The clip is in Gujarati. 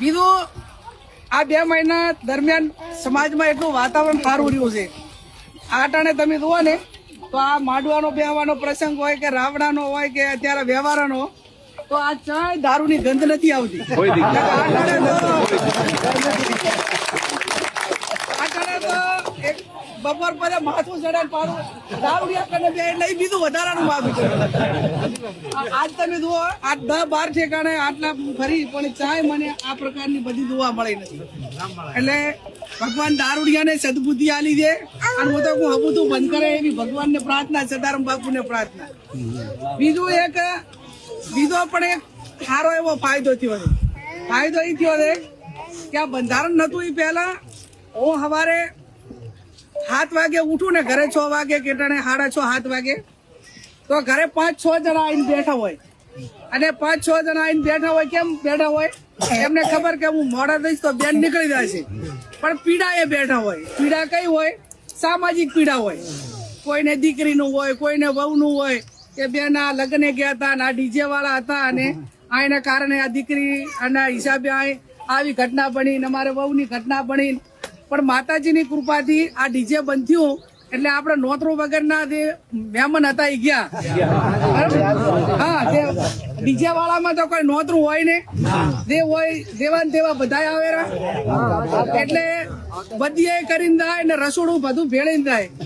બીજું આ 2 મહિના દરમિયાન સમાજમાં એટલું વાતાવરણ સારું રહ્યું છે. આ ટાણે તમે જુઓ ને તો આ માંડવાનો બેહવાનો પ્રસંગ હોય કે રાવણાનો હોય કે અત્યારે વ્યવહારનો, તો આ ચાય દારૂની ગંધ નથી આવતી. બપોર પર માથું ચડે પાડું દારૂડિયા કને બે એટલે બીજું વધારાનું માગું છે. આજ તમે જુઓ 8-10-12 ઠેકાણે આટલા ફરી પણ ચાય મને આ પ્રકારની બધી જોવા મળી નથી. એટલે ભગવાન દારૂડિયાને સદબુદ્ધિ આલી દે અને હું તો હબુતું બંધ કરે એવી ભગવાનને પ્રાર્થના, સદારામ બાપુને પ્રાર્થના. બીજો પણ એક સારો એવો ફાયદો થયો છે. ફાયદો એ થયો છે કે આ બંધારણ નતું એ પહેલા હું સવારે 7 વાગે ઉઠું ને ઘરે 6 વાગે કેટાણે 6:30-7 વાગે તો ઘરે 5-6 જણા આવીને બેઠા હોય. અને 5-6 જણા આવીને બેઠા હોય. કેમ બેઠા હોય? એમને ખબર કે હું મોડા દઈશ તો બેન નીકળી જશે, પણ પીડા એ બેઠા હોય. પીડા કઈ હોય? સામાજિક પીડા હોય. કોઈને દીકરીનું હોય, કોઈને વહુનું હોય કે બેન આ લગ્ને ગયા હતા અને આ ડીજે વાળા હતા અને આના કારણે આ દીકરી અને હિસાબે આવી ઘટના બની, અમારે વહુની ઘટના બની. પણ માતાજીની કૃપાથી આ ડીજે બંધ થયું એટલે આપણે નોતરો વગરના જે મહેમાન હતા એ ગયા. હા, ડીજે વાળામાં તો કોઈ નોતરું હોય ને, જે હોય દેવાન તેવા બધા આવેલા એટલે બધી કરીને જાય ને રસોડું બધું ભેળીને જાય.